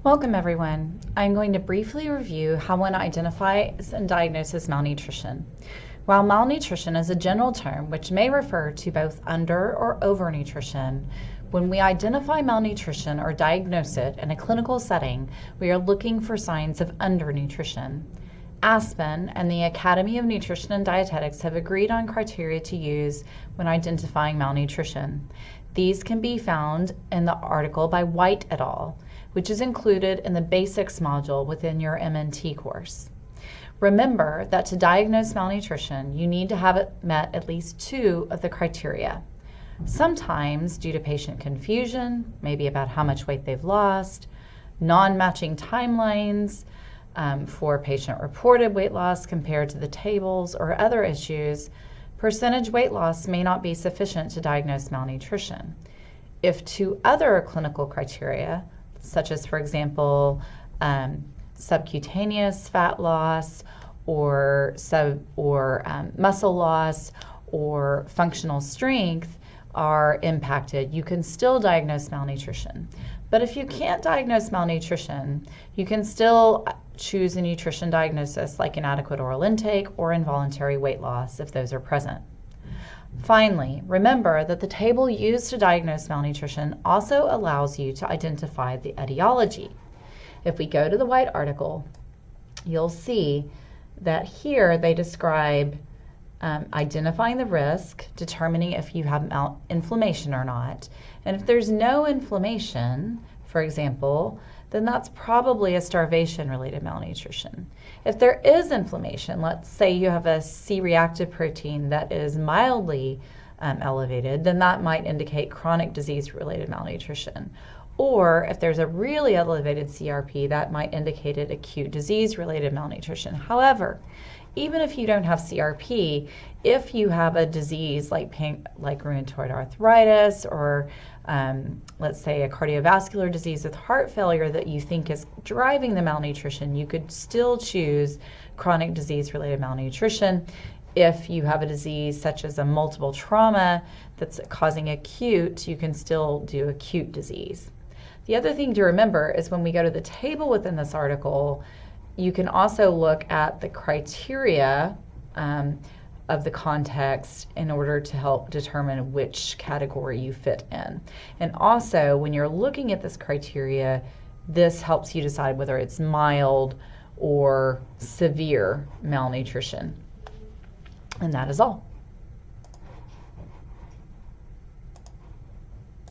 Welcome everyone. I'm going to briefly review how one identifies and diagnoses malnutrition. While malnutrition is a general term which may refer to both under or overnutrition, when we identify malnutrition or diagnose it in a clinical setting, we are looking for signs of undernutrition. ASPEN and the Academy of Nutrition and Dietetics have agreed on criteria to use when identifying malnutrition. These can be found in the article by White et al., which is included in the Basics module within your MNT course. Remember that to diagnose malnutrition, you need to have met at least two of the criteria. Sometimes, due to patient confusion, maybe about how much weight they've lost, non-matching timelines for patient-reported weight loss compared to the tables or other issues, percentage weight loss may not be sufficient to diagnose malnutrition. If two other clinical criteria, such as, for example, subcutaneous fat loss or muscle loss or functional strength are impacted, you can still diagnose malnutrition. But if you can't diagnose malnutrition, you can still choose a nutrition diagnosis like inadequate oral intake or involuntary weight loss if those are present. Finally, remember that the table used to diagnose malnutrition also allows you to identify the etiology. If we go to the White article, you'll see that here they describe identifying the risk, determining if you have inflammation or not. And if there's no inflammation, for example, then that's probably a starvation-related malnutrition. If there is inflammation, let's say you have a C-reactive protein that is mildly elevated, then that might indicate chronic disease-related malnutrition. Or if there's a really elevated CRP, that might indicate an acute disease-related malnutrition. However, even if you don't have CRP, if you have a disease like rheumatoid arthritis or let's say a cardiovascular disease with heart failure that you think is driving the malnutrition, you could still choose chronic disease-related malnutrition. If you have a disease such as a multiple trauma that's causing acute, you can still do acute disease. The other thing to remember is when we go to the table within this article, you can also look at the criteria of the context in order to help determine which category you fit in. And also, when you're looking at this criteria, this helps you decide whether it's mild or severe malnutrition. And that is all.